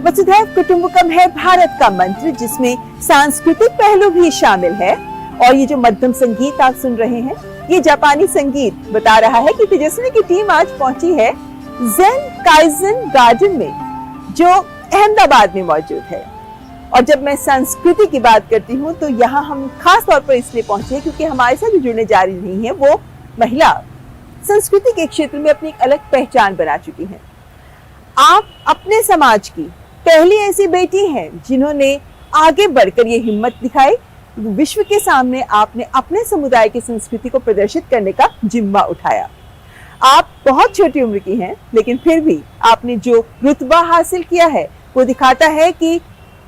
वसुधैव कुटुंबकम है भारत का मंत्र, जिसमें सांस्कृतिक पहलू भी शामिल है। और ये जो मध्यम संगीत आप सुन रहे हैं, ये जापानी संगीत बता रहा है कि तेजस्विनी की टीम आज पहुंची है ज़ेन काइज़न गार्डन में, जो अहमदाबाद में मौजूद है। और जब मैं संस्कृति की बात करती हूँ तो यहाँ हम खास तौर पर इसलिए पहुंचे हैं क्योंकि हमारे साथ जो जुड़ने जा रही हैं वो महिला संस्कृति के क्षेत्र में अपनी एक अलग पहचान बना चुकी हैं। आप अपने समाज की पहली ऐसी बेटी हैं जिन्होंने आगे बढ़कर ये हिम्मत दिखाई, विश्व के सामने आपने अपने समुदाय की संस्कृति को प्रदर्शित करने का जिम्मा उठाया। आप बहुत छोटी उम्र की हैं, लेकिन फिर भी आपने जो रुतबा हासिल किया है वो दिखाता है कि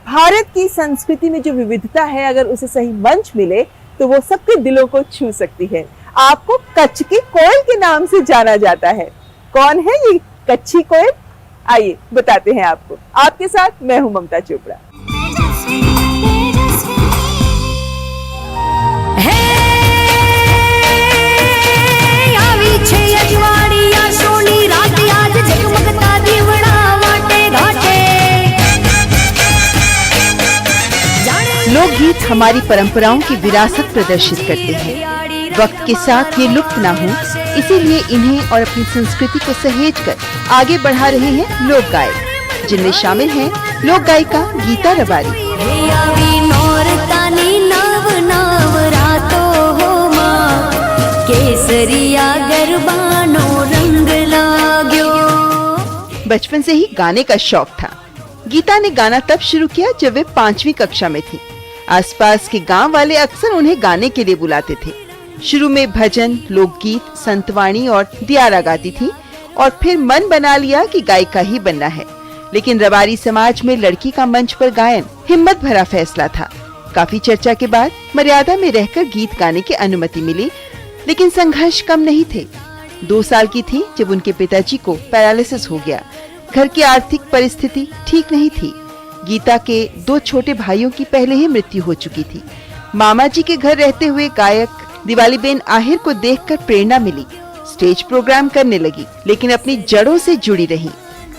भारत की संस्कृति में जो विविधता है, अगर उसे सही मंच मिले तो वो सबके दिलों को छू सकती है। आपको कच्छ की कोयल के नाम से जाना जाता है। कौन है ये कच्छी कोयल? आइए बताते हैं आपको। आपके साथ मैं हूं ममता चोपड़ा। लोकगीत हमारी परंपराओं की विरासत प्रदर्शित करते हैं। वक्त के साथ ये लुप्त ना हो, इसीलिए इन्हें और अपनी संस्कृति को सहेज कर आगे बढ़ा रहे हैं लोक गायक, जिनमें शामिल हैं लोक गायिका गीता रबारी, बचपन से ही गाने का शौक था। गीता ने गाना तब शुरू किया जब वे 5वीं कक्षा में थी। आसपास के गांव वाले अक्सर उन्हें गाने के लिए बुलाते थे। शुरू में भजन, लोकगीत, संतवाणी और दियारा गाती थी और फिर मन बना लिया कि गायिका ही बनना है। लेकिन रबारी समाज में लड़की का मंच पर गायन हिम्मत भरा फैसला था। काफी चर्चा के बाद मर्यादा में रहकर गीत गाने की अनुमति मिली, लेकिन संघर्ष कम नहीं थे। 2 साल की थी जब उनके पिताजी को पैरालिसिस हो गया। घर की आर्थिक परिस्थिति ठीक नहीं थी। गीता के 2 छोटे भाइयों की पहले ही मृत्यु हो चुकी थी। मामा जी के घर रहते हुए गायक दिवालीबेन आहिर को देखकर प्रेरणा मिली। स्टेज प्रोग्राम करने लगी, लेकिन अपनी जड़ों से जुड़ी रही।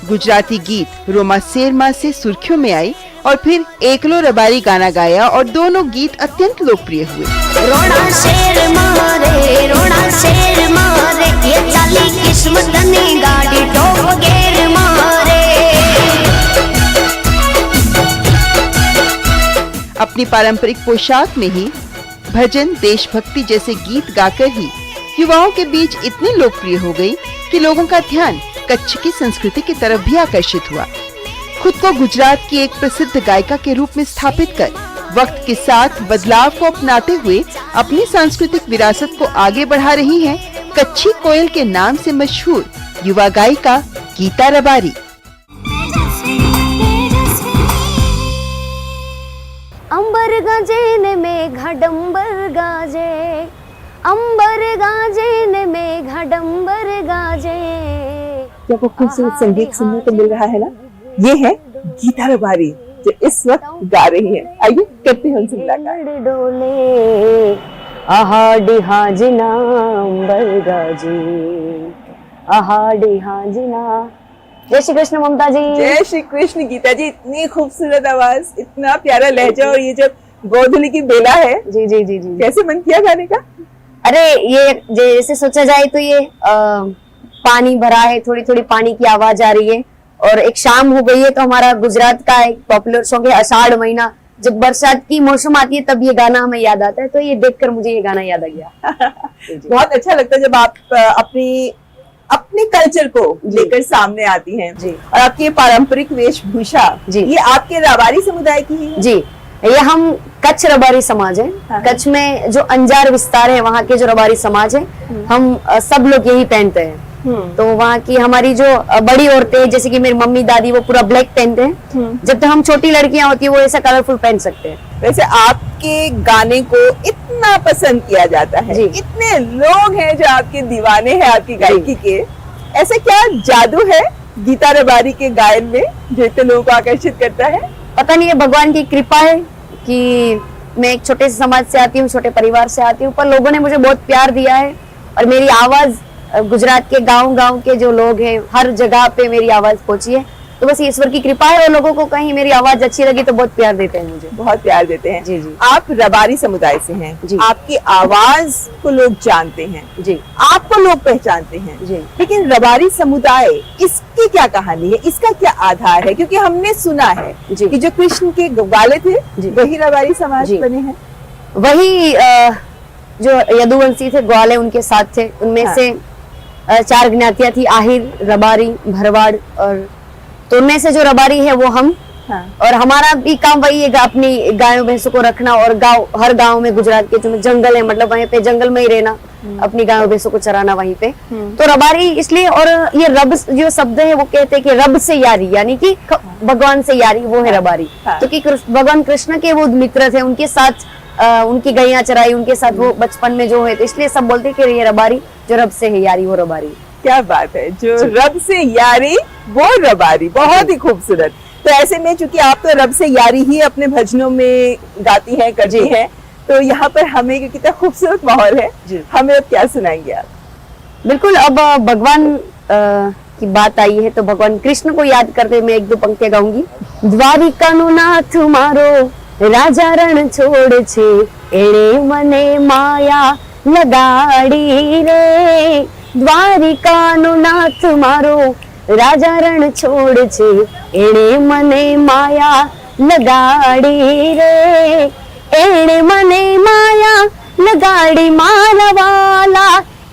गुजराती गीत रोमा शेरमा से सुर्खियों में आई और फिर एकलो रबारी गाना गाया और दोनों गीत अत्यंत लोकप्रिय हुए। रोना शेर मारे, रोना शेर मारे, ये चाली किस्मत ने गाड़ी ठोक गेर मारे। अपनी पारंपरिक पोशाक में ही भजन, देशभक्ति जैसे गीत गाकर ही युवाओं के बीच इतनी लोकप्रिय हो गई कि लोगों का ध्यान कच्छ की संस्कृति की तरफ भी आकर्षित हुआ। खुद को गुजरात की एक प्रसिद्ध गायिका के रूप में स्थापित कर वक्त के साथ बदलाव को अपनाते हुए अपनी सांस्कृतिक विरासत को आगे बढ़ा रही हैं कच्छी कोयल के नाम से मशहूर युवा गायिका गीता रबारी। अंबर गाजे ने मेघा डंबर गाजे, अंबर गाजे ने मेघा डंबर गाजे। जब वो खूबसूरत संगीत सुनने को मिल रहा है ना, ये है गीता रबारी जो इस वक्त गा रही है। आइए करते हैं उनसे मुलाकात। डोले आहाडी हाजिना अंबर गाजे, आहाडी हाजिना। जय श्री कृष्ण ममता जी। जय श्री कृष्ण गीता जी। इतनी खूबसूरत आवाज, इतना प्यारा लहजा, और ये जब गोधुली की बेला है। जी जी जी जी। कैसे मन किया गाने का? अरे ये जैसे सोचा जाए तो ये पानी भरा है, थोड़ी थोड़ी पानी की आवाज आ रही है और एक शाम हो गई है, तो हमारा गुजरात का एक पॉपुलर सॉन्ग है आषाढ़ महीना, जब बरसात की मौसम आती है तब ये गाना हमें याद आता है। तो ये देखकर मुझे ये गाना याद आ गया। बहुत अच्छा लगता है जब आप अपने कल्चर को लेकर सामने आती हैं जी। और आपकी ये पारंपरिक वेशभूषा जी, ये आपके रबारी समुदाय की ही है? जी, ये हम कच्छ रबारी समाज है। हाँ। कच्छ में जो अंजार विस्तार है, वहाँ के जो रबारी समाज है, हम सब लोग यही पहनते हैं। तो वहाँ की हमारी जो बड़ी औरतें, जैसे कि मेरी मम्मी दादी, वो पूरा ब्लैक पहनते हैं। जब तक हम छोटी लड़कियां होती है वो ऐसा कलरफुल पहन सकते हैं। वैसे आपके गाने को इतना पसंद किया जाता है, इतने लोग हैं जो आपके दीवाने हैं आपकी गायकी के, ऐसा क्या जादू है गीता रबारी के गायन में जो इतने लोगों को आकर्षित करता है? पता नहीं, ये भगवान की कृपा है कि मैं एक छोटे से समाज से आती हूँ, छोटे परिवार से आती हूँ, पर लोगों ने मुझे बहुत प्यार दिया है और मेरी आवाज गुजरात के गांव के जो लोग हैं, हर जगह पे मेरी आवाज पहुंची है। तो बस ईश्वर की कृपा है और लोगों को कहीं मेरी आवाज अच्छी लगी तो बहुत प्यार देते हैं मुझे। बहुत प्यार देते हैं। जी, जी। आप रबारी समुदाय से हैं, जी। आपकी आवाज को लोग जानते हैं, जी आपको लोग पहचानते हैं, जी। लेकिन रबारी समुदाय, इसकी क्या कहानी है, इसका क्या आधार है? क्योंकि हमने सुना है जी। कि जो कृष्ण के ग्वाले थे जी। वही रबारी समाज जी। बने हैं। वही जो यदुवंशी थे, ग्वाले उनके साथ थे, उनमें हाँ। से 4 ज्ञातियां थी, आहिर, रबारी, भरवाड़, और तो उनमें से जो रबारी है वो हम। हाँ। और हमारा भी काम वही है, अपनी गायों भैंसों को रखना, और हर गांव में, गुजरात के जो जंगल है, मतलब वहीं पे जंगल में ही रहना, अपनी गायों भैंसों को चराना वहीं पे। तो रबारी इसलिए, और ये रब जो शब्द है वो कहते हैं कि रब से यारी, यानी कि भगवान से यारी, वो है रबारी। हाँ। तो कि भगवान कृष्ण के वो मित्र थे, उनके साथ उनकी गैया चराई, उनके साथ वो बचपन में जो है, तो इसलिए सब बोलते हैं कि ये रबारी, जो रब से है यारी वो रबारी। क्या बात है, जो रब से यारी वो रबारी, बहुत ही खूबसूरत। तो ऐसे में चूंकि आप तो रब से यारी ही अपने भजनों में गाती हैं, करती जी। हैं, तो यहाँ पर हमें कितना खूबसूरत माहौल है, जी। हमें अब क्या सुनाएंगे आप? बिल्कुल, अब भगवान की बात आई है तो भगवान कृष्ण को याद करते मैं 1-2 पंक्तियां गाऊंगी। द्वारिका नु नाथ मारो राजा रण छोड़ छे, एणे मने माया लगाड़ी रे। द्वारिका नु नाथ मारो राजा रण छोड़ छे, एणे मने माया लगाड़ी रे। एणे मने माया लगाड़ी मारवाला,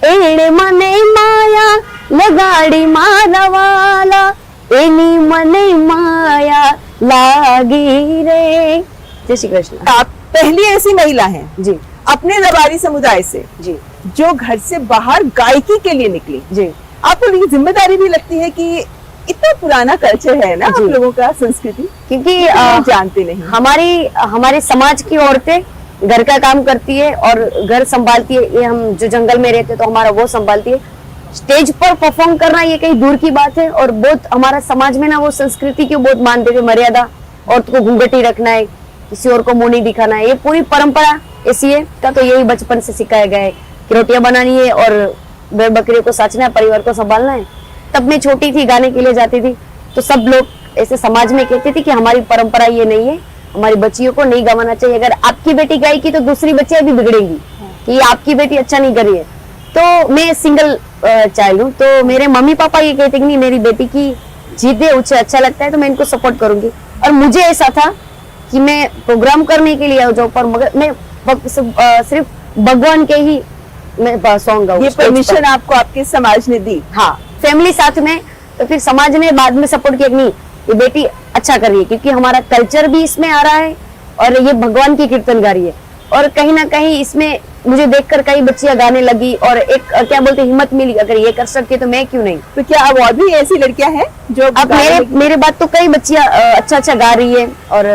एणे मने माया लगाड़ी मारवाला, एनी मने माया लागी रे। जय श्री कृष्ण। आप पहली ऐसी महिला हैं जी अपने रबारी समुदाय से जी जो घर से बाहर गायकी के लिए निकली। जी। आपको ये जिम्मेदारी भी लगती है कि इतना पुराना कल्चर है ना हम जी। लोगों का, संस्कृति, क्योंकि लोग जानते नहीं। हमारे समाज की औरतें घर का काम करती है और घर संभालती है। ये हम जो जंगल में रहते तो हमारा वो संभालती है। स्टेज पर परफॉर्म करना ये कहीं दूर की बात है, और बहुत हमारा समाज में ना वो संस्कृति की बहुत मानते थे, मर्यादा, औरत को घूंघटी रखना है, किसी और को मुंह नहीं दिखाना है, ये पूरी परंपरा ऐसी है का। तो यही बचपन से सिखाया गया है कि रोटियां बनानी है और भेड़ बकरियों को साचना है, परिवार को संभालना है। तब मैं छोटी थी, गाने के लिए जाती थी, तो सब लोग ऐसे समाज में कहते थे कि हमारी परंपरा ये नहीं है, हमारी बच्चियों को नहीं गवाना चाहिए। अगर आपकी बेटी गाएगी तो दूसरी बच्चियां भी बिगड़ेंगी कि आपकी बेटी अच्छा नहीं कर रही है। तो मैं सिंगल चाइल्ड हूँ, तो मेरे मम्मी पापा ये कहते कि नहीं, मेरी बेटी की जीत है, उसे अच्छा लगता है तो मैं इनको सपोर्ट करूंगी। और मुझे ऐसा था कि मैं प्रोग्राम करने के लिए जाऊँ, पर मगर मैं सिर्फ भगवान के ही मैं सॉन्ग गाऊं। ये परमिशन आपको आपके समाज ने दी? हाँ, फैमिली साथ में। तो फिर समाज ने बाद में सपोर्ट किया कि नहीं, ये बेटी अच्छा कर रही है, क्योंकि हमारा कल्चर भी इसमें आ रहा है और ये भगवान की कीर्तनकारी है। और कहीं ना कहीं इसमें मुझे देखकर कई बच्चियां गाने लगी और एक क्या बोलते हिम्मत मिली, अगर ये कर सकती है तो मैं क्यों नहीं। तो क्या अब और भी ऐसी लड़कियां हैं जो अब मेरे बाद तो कई बच्चियां अच्छा गा रही है, और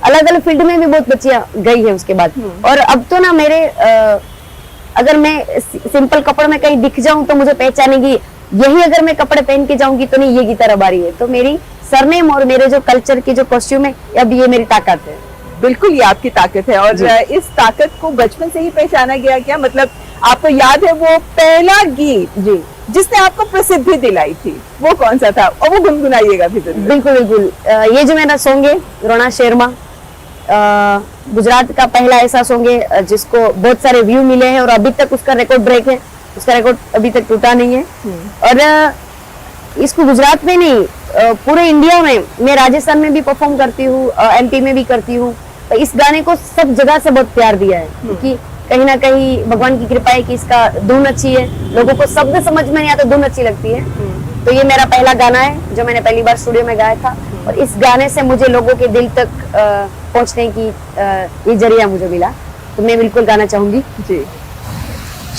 अलग अलग फील्ड में भी बहुत बच्चियां गई है उसके बाद। और अब तो ना मेरे अगर मैं सिंपल कपड़े में कहीं दिख जाऊं तो मुझे पहचानेगी, यही अगर मैं कपड़े पहन के जाऊंगी तो नहीं, ये गीता रबारी है। तो मेरी सरनेम और मेरे जो कल्चर की जो कॉस्ट्यूम है, अब ये मेरी ताकत है। बिल्कुल, ये आपकी ताकत है। और इस ताकत को बचपन से ही पहचाना गया क्या? मतलब आपको याद है वो पहला गीत जी जिसने आपको प्रसिद्धि दिलाई थी, वो कौन सा था? और वो गुनगुनाइएगा भी जरूर। बिल्कुल बिल्कुल। ये जो मेरा सॉन्ग है रोना शेरमा, गुजरात का पहला ऐसा सॉन्ग है जिसको बहुत सारे व्यू मिले हैं और अभी तक उसका रिकॉर्ड ब्रेक है, उसका रिकॉर्ड अभी तक टूटा नहीं है। और इसको गुजरात में नहीं, पूरे इंडिया में, मैं राजस्थान में भी परफॉर्म करती हूँ, एमपी में भी करती हूँ। तो इस गाने को सब जगह से बहुत प्यार दिया है, क्योंकि कहीं ना कहीं भगवान की कृपा है कि इसका धुन अच्छी है, लोगों को शब्द समझ में नहीं आता, धुन अच्छी लगती है। तो ये मेरा पहला गाना है जो मैंने पहली बार स्टूडियो में गाया था, और इस गाने से मुझे लोगों के दिल तक पहुंचने की ये जरिया मुझे मिला, तो मैं बिल्कुल गाना चाहूंगी जी।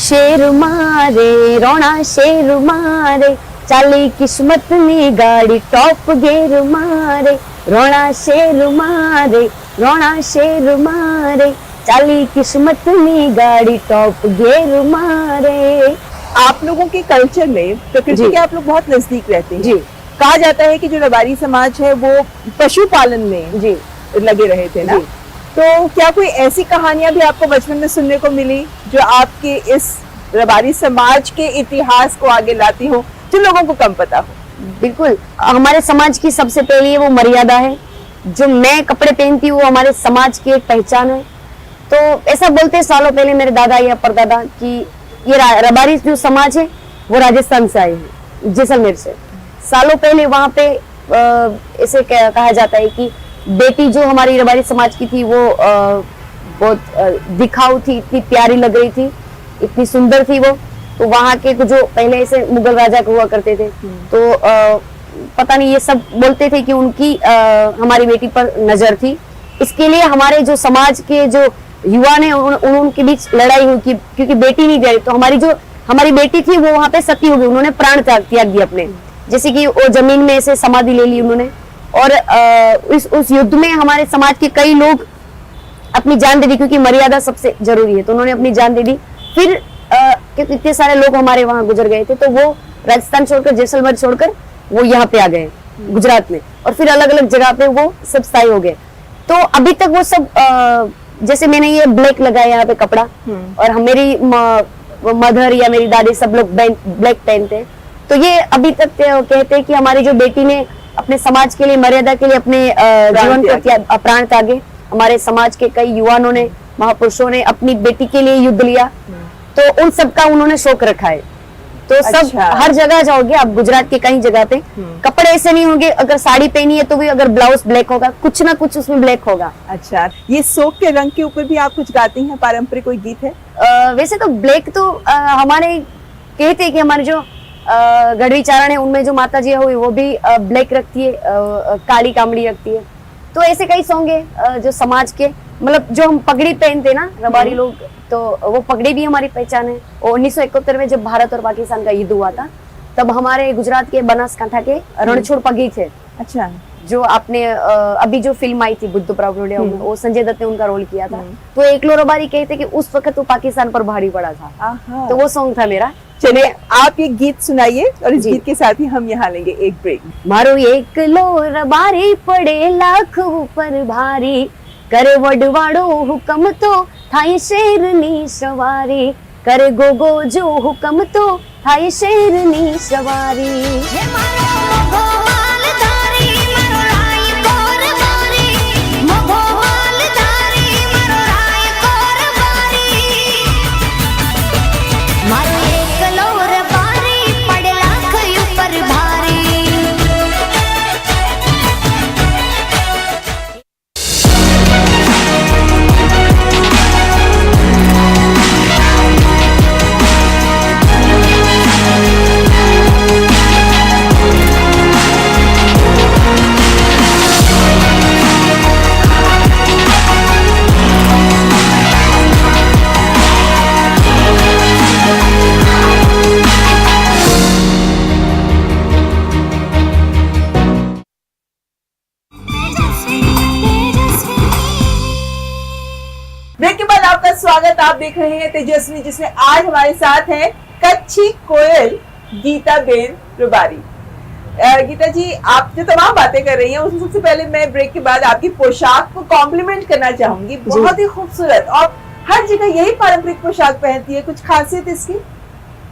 शेर मारे रोना शेर मारे, चाली किस्मत नी गाड़ी टॉप गेर मारे, रोना शेर मारे रोना शेर मारे, चाली किस्मत नी गाड़ी टॉप गेर मारे। आप लोगों के कल्चर में प्रकृति के आप लोग बहुत नजदीक रहते हैं जी। कहा जाता है कि जो रबारी समाज है वो पशुपालन में जी लगे रहे थे ना, तो क्या कोई ऐसी कहानियां भी आपको बचपन में सुनने को मिली जो आपके इस रबारी समाज के इतिहास को आगे लाती हो, जो लोगों को कम पता हो? बिल्कुल, हमारे समाज की सबसे पहली वो मर्यादा है। जो मैं कपड़े पहनती हूँ वो हमारे समाज की एक पहचान है। तो ऐसा बोलते हैं सालों पहले मेरे दादा या परदादा कि ये रबारी जो समाज है वो राजस्थान से आए हैं, जैसलमेर से। सालों पहले वहां पे ऐसे कहा जाता है कि बेटी जो हमारी रबारी समाज की थी वो बहुत दिखाऊ थी, इतनी प्यारी लग रही थी, इतनी सुंदर थी वो। तो वहां के जो पहले ऐसे मुगल राजा हुआ करते थे, तो पता नहीं ये सब बोलते थे कि उनकी हमारी बेटी पर नजर थी। इसके लिए हमारे जो समाज के जो युवा ने उनके बीच लड़ाई हुई क्योंकि बेटी नहीं दे रही। तो हमारी बेटी थी वो वहां पे सती हो गई, उन्होंने प्राण त्याग दिया अपने। जैसे कि वो जमीन में ऐसे समाधि ले ली उन्होंने। और उस युद्ध में हमारे समाज के कई लोग अपनी जान दे दी, क्योंकि मर्यादा सबसे जरूरी है, तो उन्होंने अपनी जान दे दी। फिर क्योंकि इतने सारे लोग हमारे वहां गुजर गए थे, तो वो राजस्थान छोड़कर, जैसलमेर छोड़कर वो यहाँ पे आ गए गुजरात में, और फिर अलग अलग जगह पे वो सब स्थायी हो गए। तो अभी तक वो सब जैसे मैंने ये ब्लैक लगाया यहाँ पे कपड़ा, और मेरी मदर या मेरी दादी सब लोग ब्लैक पहनते हैं। तो ये अभी तक कहते हैं कि हमारी जो बेटी ने अपने समाज के लिए, मर्यादा के लिए अपने जीवन को प्राण त्यागे। हमारे समाज के कई युवाओं ने, महापुरुषों ने अपनी बेटी के लिए युद्ध लिया, तो उन सब का उन्होंने शौक रखा है। तो सब हर जगह जाओगे आप, गुजरात के कई जगह पे कपड़े ऐसे नहीं होंगे, अगर साड़ी पहनी है तो भी अगर ब्लाउज ब्लैक होगा, कुछ ना कुछ उसमें ब्लैक होगा। अच्छा, ये सोक के रंग के ऊपर भी आप कुछ गाती हैं, पारंपरिक कोई गीत है? वैसे तो ब्लैक तो हमारे कहते हैं कि हमारे जो गढ़वी चारण है उनमें जो माता जी हुई वो भी ब्लैक रखती है, काली कामड़ी रखती है। तो ऐसे कई सॉन्ग है जो समाज के, मतलब जो हम पगड़ी पहनते ना रबारी लोग, तो वो पगड़ी भी हमारी पहचान है। और 1971 में जब भारत और पाकिस्तान का युद्ध हुआ था, तब हमारे गुजरात के बनासकांठा के रणछोड़ पगड़ी थे। अच्छा, जो आपने अभी जो फिल्म आई थी बुद्ध प्रावुड्या में, वो संजय दत्त ने उनका रोल किया था। तो एकलो रबारी कहते कि उस वक्त तो पाकिस्तान पर भारी पड़ा था, तो वो सॉन्ग था मेरा। चलिए आप ये गीत सुनाइए, और इस गीत के साथ ही हम यहाँ लेंगे एक ब्रेक। मारो एकलो रबारी पड़े लाख ऊपर भारी, करे वडवाड़ो हुकम तो थाई शेरनी सवारी, करे गोगो जो हुकम तो थाई शेरनी सवारी। ब्रेक के बाद आपका स्वागत। आप देख रहे हैं तेजस्वी, जिसमें आज हमारे साथ हैं कच्छी कोयल गीता बेन रबारी। गीता जी, आप जो तमाम बातें कर रही हैं, उसमें सबसे पहले मैं ब्रेक के बाद आपकी पोशाक को कॉम्प्लीमेंट करना चाहूंगी। बहुत ही खूबसूरत, और हर जगह यही पारंपरिक पोशाक पहनती है, कुछ खासियत इसकी?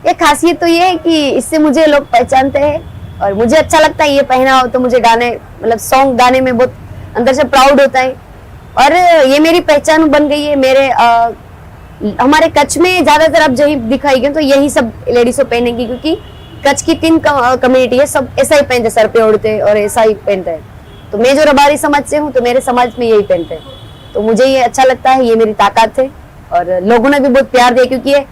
ये खासियत तो ये है कि इससे मुझे लोग पहचानते हैं, और मुझे अच्छा लगता है ये पहना हो तो मुझे गाने, मतलब सॉन्ग गाने में बहुत अंदर से प्राउड होता है, और ये मेरी पहचान बन गई है। मेरे हमारे कच्छ में ज्यादातर अब यही दिखाई गई, तो यही सब लेडीजों पहनेंगी, क्योंकि कच्छ की 3 कम्युनिटी है, सब ऐसा ही पहनते, सर पे ओढ़ते और ऐसा ही पहनते हैं। तो मैं जो रबारी समाज से हूँ, तो मेरे समाज में यही पहनते हैं, तो मुझे ये अच्छा लगता है, ये मेरी ताकत है। और लोगों ने भी बहुत प्यार दिया, क्योंकि ये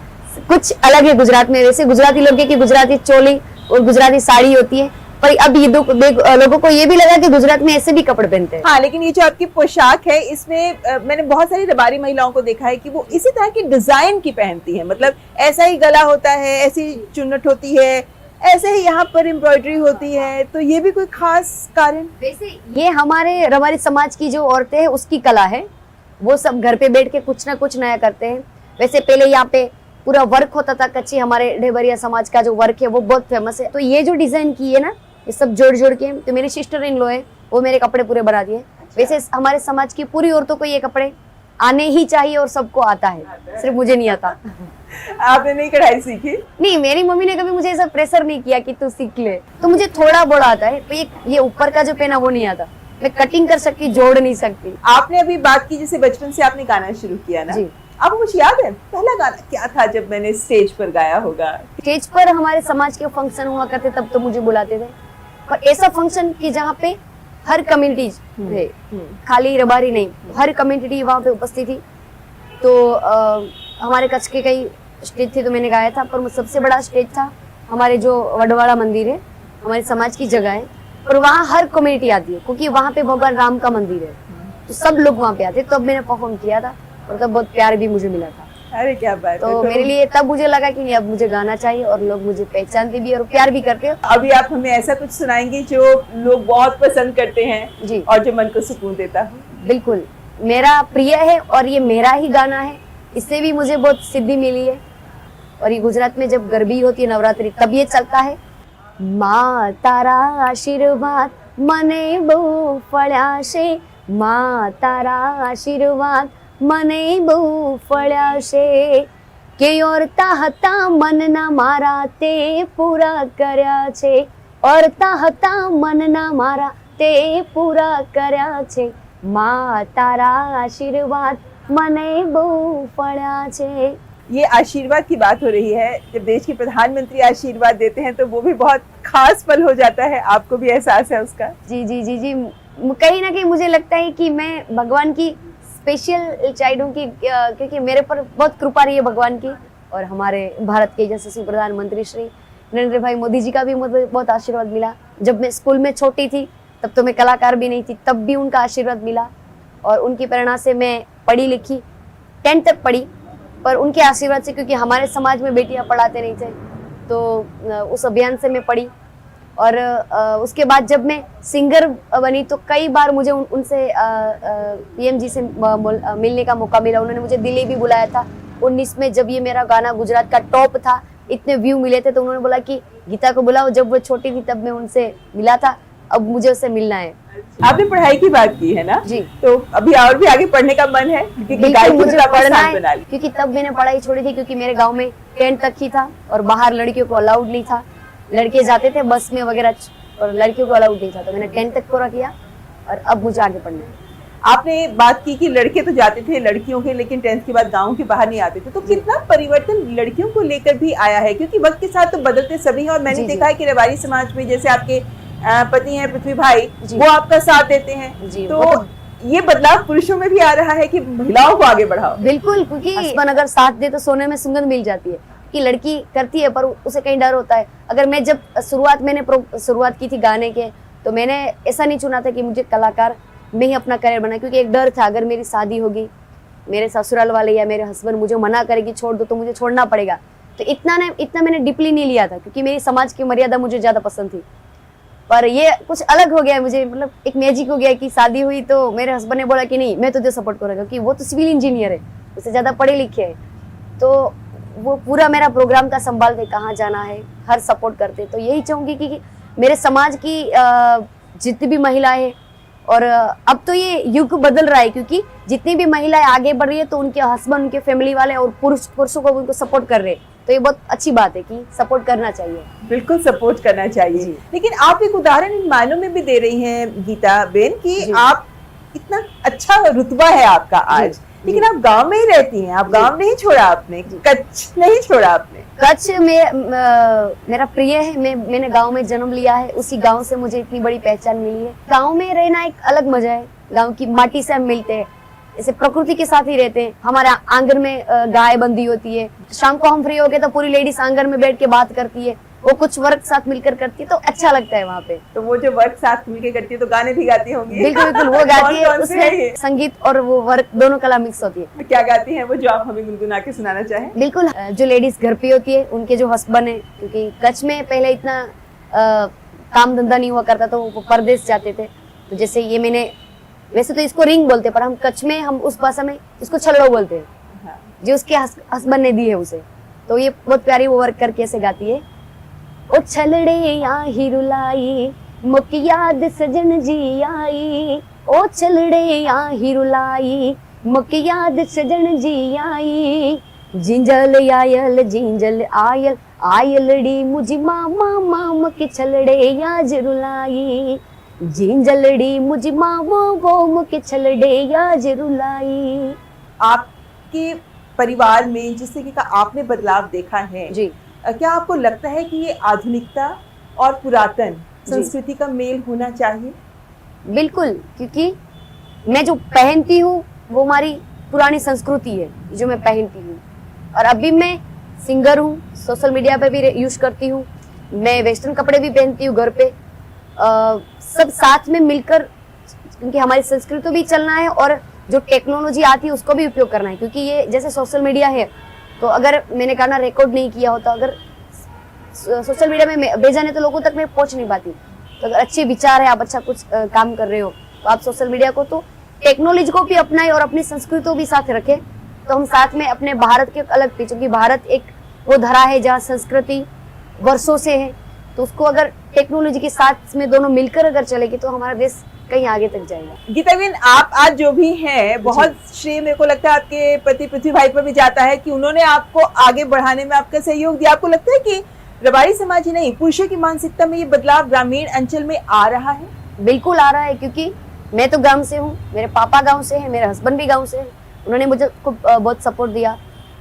कुछ अलग है गुजरात में। वैसे गुजराती लोग की गुजराती चोली और गुजराती साड़ी होती है, पर अब ये लोगों को ये भी लगा कि गुजरात में ऐसे भी कपड़े पहनते हैं। हाँ, लेकिन ये जो आपकी पोशाक है, इसमें मैंने बहुत सारी रबारी महिलाओं को देखा है कि वो इसी तरह की डिजाइन की पहनती है, मतलब ऐसा ही गला होता है, ऐसी चुन्नट होती है, ऐसे ही यहाँ पर एम्ब्रॉयडरी होती है। तो ये भी कोई खास कारण? वैसे ये हमारे रबारी समाज की जो औरतें हैं उसकी कला है, वो सब घर पे बैठ के कुछ ना कुछ नया करते हैं। वैसे पहले यहाँ पे पूरा वर्क होता था, कच्ची हमारे ढेबरिया समाज का जो वर्क है वो बहुत फेमस है। तो ये जो डिजाइन की है ना, ये सब जोड़ जोड़ के, तो मेरी सिस्टर इन लॉ है, वो मेरे कपड़े पूरे बना दिए। वैसे हमारे समाज की पूरी औरतों को ये कपड़े आने ही चाहिए और सबको आता है, सिर्फ मुझे नहीं आता। आपने नहीं कढ़ाई सीखी? नहीं, मेरी मम्मी ने कभी मुझे ऐसा प्रेशर नहीं किया कि तू सीख ले। तो मुझे थोड़ा बहुत आता है, ये ऊपर का जो पेन है वो नहीं आता। मैं कटिंग कर सकती, जोड़ नहीं सकती। आपने अभी बात की जैसे बचपन से आपने गाना शुरू किया ना, जी। आपको कुछ याद है पहला गाना क्या था जब मैंने स्टेज पर गाया होगा? स्टेज पर हमारे समाज के फंक्शन हुआ करते तब तो मुझे बुलाते थे, पर ऐसा फंक्शन कि जहाँ पे हर कम्युनिटी थे, खाली रबारी नहीं, हर कम्युनिटी वहाँ पे उपस्थित थी। तो हमारे कच्छ के कई स्टेज थे तो मैंने गाया था, पर सबसे बड़ा स्टेज था हमारे जो वडवाड़ा मंदिर है, हमारे समाज की जगह है, और वहाँ हर कम्युनिटी आती है क्योंकि वहाँ पे भगवान राम का मंदिर है, तो सब लोग वहाँ पे आते। तब मैंने परफॉर्म किया था और तब बहुत प्यार भी मुझे मिला था। अरे क्या बात तो है। मेरे लिए तब मुझे लगा कि नहीं, अब मुझे गाना चाहिए और लोग मुझे पहचानते भी और प्यार भी करते हैं। अभी आप हमें ऐसा कुछ सुनाएंगे जो लोग बहुत पसंद करते हैं जी, और जो मन को सुकून देता हो? बिल्कुल, मेरा प्रिय है और ये मेरा ही गाना है, इससे भी मुझे बहुत सिद्धि मिली है। और ये गुजरात में जब गरबी होती है नवरात्रि तब ये चलता है। माँ तारा आशीर्वाद मने बहु फळ्या शे, माँ तारा आशीर्वाद મને બહુ ફળ્યા છે, કે ઓરતા હતા મનના મારા તે પૂરા કર્યા છે, ઓરતા હતા મનના મારા તે પૂરા કર્યા છે, મા તારા આશીર્વાદ મને બહુ ફળ્યા છે। ये आशीर्वाद की बात हो रही है, जब देश के प्रधानमंत्री आशीर्वाद देते हैं तो वो भी बहुत खास पल हो जाता है, आपको भी एहसास है उसका? जी जी जी जी, कहीं ना कहीं मुझे लगता है कि मैं भगवान की स्पेशल चाइल्ड हूँ, क्योंकि मेरे पर बहुत कृपा रही है भगवान की, और हमारे भारत के यशस्वी प्रधानमंत्री श्री नरेंद्र भाई मोदी जी का भी मुझे बहुत आशीर्वाद मिला। जब मैं स्कूल में छोटी थी तब तो मैं कलाकार भी नहीं थी, तब भी उनका आशीर्वाद मिला, और उनकी प्रेरणा से मैं पढ़ी लिखी, 10th तक पढ़ी, पर उनके आशीर्वाद से, क्योंकि हमारे समाज में बेटियां पढ़ाते नहीं थे, तो उस अभियान से मैं पढ़ी। और उसके बाद जब मैं सिंगर बनी तो कई बार मुझे उनसे पीएम जी से मिलने का मौका मिला। उन्होंने मुझे दिल्ली भी बुलाया था 19 में, जब ये मेरा गाना गुजरात का टॉप था, इतने व्यू मिले थे, तो उन्होंने बोला कि गीता को बुलाओ। जब वो छोटी थी तब मैं उनसे मिला था, अब मुझे उससे मिलना है। आपने पढ़ाई की बात की है ना जी, तो अभी और भी आगे पढ़ने का मन है? बिल्कुल मुझे पढ़ना है, क्योंकि तब मैंने पढ़ाई छोड़ी थी, क्योंकि मेरे गाँव में 10th तक ही था और बाहर लड़कियों को अलाउड नहीं था। लड़के जाते थे बस में वगैरह और लड़कियों को अलाउड नहीं था, तो मैंने 10th तक पूरा किया और अब मुझे आगे पढ़ना है। आपने बात की कि लड़के तो जाते थे लड़कियों के, लेकिन 10th के बाद गांव के बाहर नहीं आते थे, तो कितना परिवर्तन लड़कियों को लेकर भी आया है? क्योंकि वक्त के साथ तो बदलते सभी हैं, और मैंने देखा है कि रबारी समाज में जैसे आपके पति हैं पृथ्वी भाई, वो आपका साथ देते हैं, तो ये बदलाव पुरुषों में भी आ रहा है कि महिलाओं को आगे बढ़ाओ? बिल्कुल, क्योंकि हस्बैंड अगर साथ दे तो सोने में सुगंध मिल जाती है, कि लड़की करती है पर उसे कहीं डर होता है। अगर मैं जब शुरुआत की थी गाने के, तो मैंने ऐसा नहीं चुना था कि मुझे कलाकार में ही अपना करियर बना, क्योंकि एक डर था अगर मेरी शादी होगी, मेरे ससुराल वाले या मेरे हस्बैंड मुझे मना करेगी छोड़ दो, तो मुझे छोड़ना पड़ेगा। तो इतना मैंने डीपली नहीं लिया था, क्योंकि मेरी समाज की मर्यादा मुझे ज्यादा पसंद थी। पर ये कुछ अलग हो गया मुझे, मतलब एक मैजिक हो गया कि शादी हुई तो मेरे हस्बैंड ने बोला कि नहीं मैं तुझे सपोर्ट करूंगा, क्योंकि वो तो सिविल इंजीनियर है, उससे ज्यादा पढ़े लिखे है, तो वो पूरा मेरा प्रोग्राम का संभालते, कहाँ जाना है, हर सपोर्ट करते। तो यही चाहूंगी कि मेरे समाज की जितनी भी महिलाएं हैं, और अब तो ये युग बदल रहा है, क्योंकि जितनी भी महिलाएं आगे बढ़ रही है तो उनके हस्बैंड, उनके फैमिली वाले और पुरुषों को उनको सपोर्ट कर रहे हैं, तो ये बहुत अच्छी बात है कि सपोर्ट करना चाहिए। बिल्कुल सपोर्ट करना चाहिए। लेकिन आप एक उदाहरण इन मायनों में भी दे रही हैं गीता बेन कि आप इतना अच्छा रुतबा है आपका आज, लेकिन आप गांव में ही रहती हैं, आप गांव नहीं छोड़ा आपने, कच्छ नहीं छोड़ा आपने। कच्छ में मेरा प्रिय है, मैंने गांव में जन्म लिया है, उसी गांव से मुझे इतनी बड़ी पहचान मिली है। गांव में रहना एक अलग मजा है, गांव की माटी से हम मिलते हैं, जैसे प्रकृति के साथ ही रहते हैं। हमारे आंगन में गाय बंधी होती है, शाम को हम फ्री हो गए तो पूरी लेडीज आंगन में बैठ के बात करती है, वो कुछ वर्क साथ मिलकर करती है, तो अच्छा लगता है वहाँ पे। तो वो जो वर्क साथ मिलकर करती है तो गाने भी गाती होंगी? बिल्कुल बिल्कुल, वो गाती है, उसमें संगीत और वो वर्क दोनों कला मिक्स होती है। क्या गाती है वो जो आप हमें गुनगुना के सुनाना चाहें? बिल्कुल, जो लेडीज घर पे होती है उनके जो हस्बैंड है, क्योंकि कच्छ में पहले इतना काम धंधा नहीं हुआ करता, तो वो परदेश जाते थे, तो जैसे ये मैंने, वैसे तो इसको रिंग बोलते, पर हम कच्छ में हम उस भाषा में इसको छल्लो बोलते हैं, जो उसके हस्बैंड ने दी है उसे, तो ये बहुत प्यारी वो वर्क करके ऐसे गाती है। ओ छलड़े या हिरुलाई मुक याद सजन जी आई, ओ छलड़े या हिरुलाई मक याद सजन जी आई, जिंजल आयल जिंजल आयल, आयलड़ी मुझी मामा माम के छलड़े याज रुलाई, जिंजलड़ी मुझी मामो वो मुके छलड़े याज रुलाई। आपके परिवार में जिससे कि आपने बदलाव देखा है जी, क्या आपको लगता है कि ये आधुनिकता और पुरातन संस्कृति का मेल होना चाहिए? बिल्कुल, क्योंकि मैं जो पहनती हूँ वो हमारी पुरानी संस्कृति है जो मैं पहनती हूँ। और अभी मैं सिंगर हूँ, सोशल मीडिया पे भी यूज करती हूँ, मैं वेस्टर्न कपड़े भी पहनती हूँ घर पे। सब साथ में मिलकर, क्योंकि हमारी संस्कृति भी चलना है और जो टेक्नोलॉजी आती है उसको भी उपयोग करना है। क्योंकि ये जैसे सोशल मीडिया है, तो अगर मैंने गाना रिकॉर्ड नहीं किया होता, अगर सोशल मीडिया में भेजा नहीं तो लोगों तक मैं पहुंच नहीं पाती। तो अगर अच्छे विचार है, आप अच्छा कुछ काम कर रहे हो, तो आप सोशल मीडिया को तो टेक्नोलॉजी को भी अपनाएं और अपनी संस्कृति को भी साथ रखें। तो हम साथ में अपने भारत के अलग थी, क्योंकि भारत एक वो धरा है जहाँ संस्कृति वर्षों से है, तो उसको अगर टेक्नोलॉजी के साथ में दोनों मिलकर अगर चलेगी तो हमारा देश कहीं आगे तक जाएगा। गीताबेन, आप आज जो भी हैं, बहुत श्रेय मेरे को लगता है आपके पति पृथ्वी भाई पर भी जाता है कि उन्होंने आपको आगे बढ़ाने में आपका सहयोग दिया। आपको लगता है कि रबारी समाज ही नहीं, पुरुषों की मानसिकता में ये बदलाव ग्रामीण अंचल में आ रहा है? बिल्कुल आ रहा है, क्योंकि मैं तो गांव से हूँ, मेरे पापा गांव से हैं, मेरे हस्बैंड भी गांव से हैं। उन्होंने मुझे खूब बहुत सपोर्ट दिया,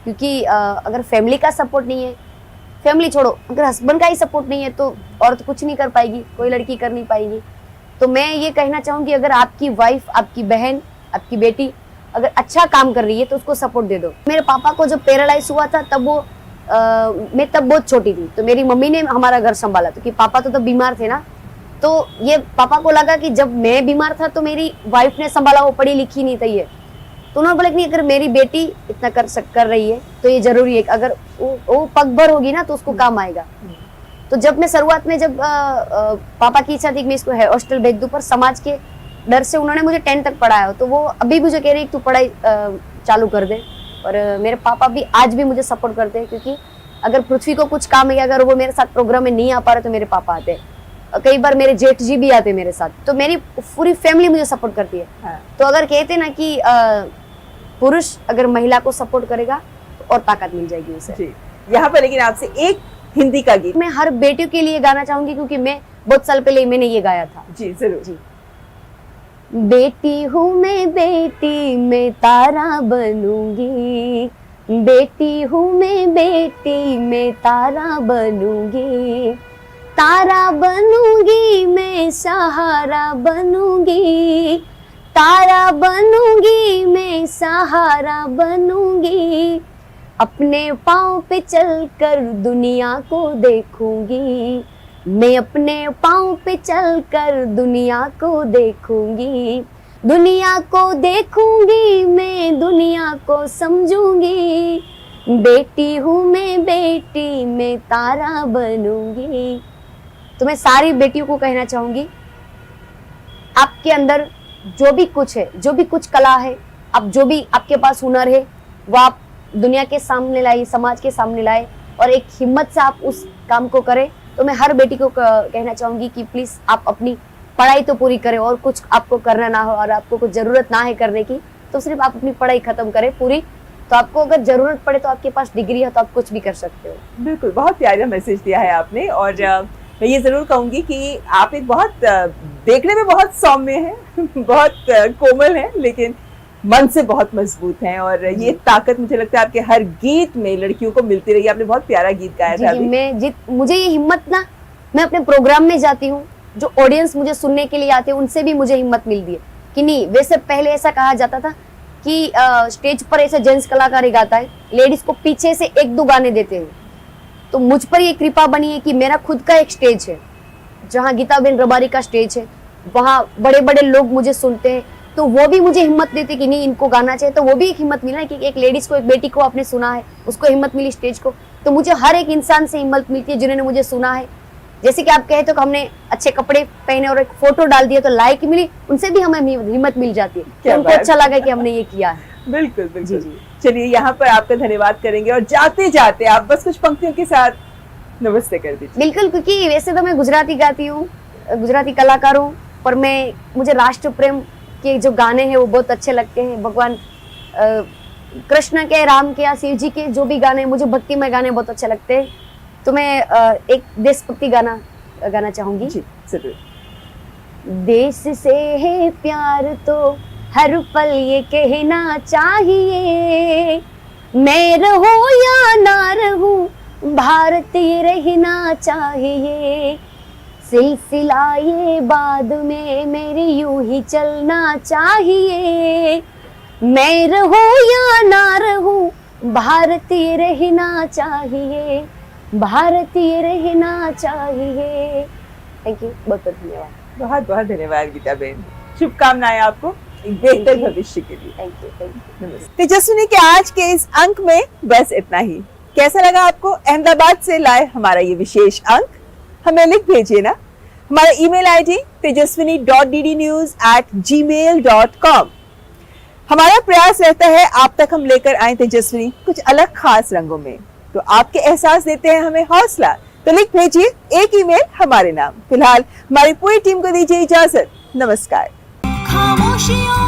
क्योंकि अगर फैमिली का सपोर्ट नहीं है, फैमिली छोड़ो, अगर हस्बैंड का ही सपोर्ट नहीं है तो औरत कुछ नहीं कर पाएगी, कोई लड़की कर नहीं पाएगी। तो मैं ये कहना चाहूँगी, अगर आपकी वाइफ, आपकी बहन, आपकी बेटी अगर अच्छा काम कर रही है तो उसको सपोर्ट दे दो। मेरे पापा को जब पैरालाइज हुआ था तब वो मैं तब बहुत छोटी थी, तो मेरी मम्मी ने हमारा घर संभाला, क्योंकि पापा तो तब बीमार थे ना। तो ये पापा को लगा कि जब मैं बीमार था तो मेरी वाइफ ने संभाला, वो पढ़ी लिखी नहीं थी, तो उन्होंने बोला कि नहीं, अगर मेरी बेटी इतना कर रही है तो ये जरूरी है, अगर वो पगभर होगी ना तो उसको काम आएगा। तो जब मैं शुरुआत में, जब पापा की इच्छा थी कि मैं इसको हॉस्टल भेज दूं, पर समाज के डर से उन्होंने मुझे 10 तक पढ़ाया, तो वो अभी मुझे कह रही है तू पढ़ाई चालू कर दे। और मेरे पापा भी आज भी मुझे सपोर्ट करते हैं, क्योंकि अगर पृथ्वी को कुछ काम है, अगर वो मेरे साथ प्रोग्राम में नहीं आ पा रहे तो मेरे पापा आते हैं, कई बार मेरे जेठ जी भी आते मेरे साथ, तो मेरी पूरी फैमिली मुझे सपोर्ट करती है। हाँ। तो अगर कहते ना कि पुरुष अगर महिला को सपोर्ट करेगा तो और ताकत मिल जाएगी उसे। यहाँ पर लेकिन आपसे एक हिंदी का गीत मैं हर बेटियों के लिए गाना चाहूंगी, क्योंकि मैं बहुत साल पहले मैंने ये गाया था। जी जरूर। जी, बेटी हूँ मैं, बेटी मैं तारा बनूंगी, बेटी हूँ मैं, बेटी मैं तारा बनूंगी, तारा बनूंगी मैं, सहारा बनूंगी, तारा बनूंगी मैं, सहारा बनूंगी, अपने पाँव पे चलकर दुनिया को देखूंगी, मैं अपने पाँव पे चलकर दुनिया को देखूंगी, दुनिया को देखूंगी मैं, दुनिया को समझूंगी, बेटी हूँ मैं, बेटी मैं तारा बनूंगी। तो मैं सारी बेटियों को कहना चाहूंगी, आपके अंदर जो भी कुछ है, जो भी कुछ कला है, आप जो भी आपके पास हुनर है, वो आप दुनिया के सामने लाए, समाज के सामने लाए, और एक हिम्मत से आप उस काम को करें। तो मैं हर बेटी को कहना चाहूंगी कि प्लीज आप अपनी पढ़ाई तो पूरी करें, और कुछ आपको करना ना हो और आपको कुछ जरूरत ना है करने की, तो सिर्फ आप अपनी पढ़ाई खत्म करें पूरी। तो आपको अगर जरूरत पड़े तो आपके पास डिग्री है तो आप कुछ भी कर सकते हो। बिल्कुल, बहुत प्यारा मैसेज दिया है आपने। और मैं ये जरूर कहूंगी कि आप एक बहुत देखने में बहुत सौम्य हैं, बहुत कोमल हैं, लेकिन मन से बहुत मजबूत हैं, और ये ताकत मुझे लगता है आपके हर गीत में लड़कियों को मिलती रही। आपने बहुत प्यारा गीत गाया था अभी। मुझे ये हिम्मत ना, मैं अपने प्रोग्राम में जाती हूँ, जो ऑडियंस मुझे सुनने के लिए आते हैं उनसे भी मुझे हिम्मत मिलती है कि नहीं। वैसे पहले ऐसा कहा जाता था कि स्टेज पर ऐसे जेंट्स कलाकार ही गाता है, लेडीज को पीछे से 1-2 गाने देते हैं। तो मुझ पर ये कृपा बनी है कि मेरा खुद का एक स्टेज है, जहाँ गीताबेन रबारी का स्टेज है, वहाँ बड़े बड़े लोग मुझे सुनते हैं, तो वो भी मुझे हिम्मत देते कि नहीं इनको गाना चाहिए। तो वो भी एक हिम्मत मिला है कि एक लेडीज को, एक बेटी को आपने सुना है, उसको हिम्मत मिली स्टेज को। तो मुझे हर एक इंसान से हिम्मत मिलती है जिन्होंने मुझे सुना है। जैसे कि आप कहे तो हमने अच्छे कपड़े पहने और एक फोटो डाल दिया तो लाइक मिली, उनसे भी हमें हिम्मत मिल जाती है, तो उनको अच्छा लगा कि हमने ये किया है। बिल्कुल बिल्कुल। चलिए यहाँ पर आपका धन्यवाद करेंगे, और जाते जाते आप बस कुछ पंक्तियों के साथ नमस्ते कर दीजिए। बिल्कुल, क्योंकि वैसे तो मैं गुजराती गाती हूँ, गुजराती कलाकार हूँ, पर मुझे राष्ट्र प्रेम के जो गाने हैं वो बहुत अच्छे लगते हैं। भगवान कृष्ण के, राम के या शिव जी के जो भी गाने, मुझे भक्तिमय गाने बहुत अच्छे लगते हैं। तो मैं एक देशभक्ति गाना गाना चाहूंगी। जी जरूर। देश से है प्यार तो हर पल ये कहना चाहिए, मैं रहूं या ना रहूं भारतीय रहना चाहिए, सिलसिला ये बाद में मेरी यूं ही चलना चाहिए, मैं रहूं या ना रहूं भारतीय रहना चाहिए, भारतीय रहना चाहिए। थैंक यू, बहुत बहुत धन्यवाद। बहुत बहुत धन्यवाद गीता बहन, शुभकामनाएं आपको एक बेहतर Thank you. भविष्य के लिए। Thank you, thank you. नमस्ते। तेजस्विनी के आज के इस अंक में बस इतना ही। कैसा लगा आपको अहमदाबाद से लाए हमारा ये विशेष अंक? हमें लिख भेजिए ना। हमारा ईमेल आईडी tejaswini.ddnews@gmail.com। हमारा प्रयास रहता है आप तक हम लेकर आए तेजस्विनी कुछ अलग खास रंगों में। तो आपके एहसास देते हैं हमें हौसला, तो लिख भेजिए एक ईमेल हमारे नाम। फिलहाल हमारी पूरी टीम को दीजिए इजाजत। नमस्कार। खामोशियों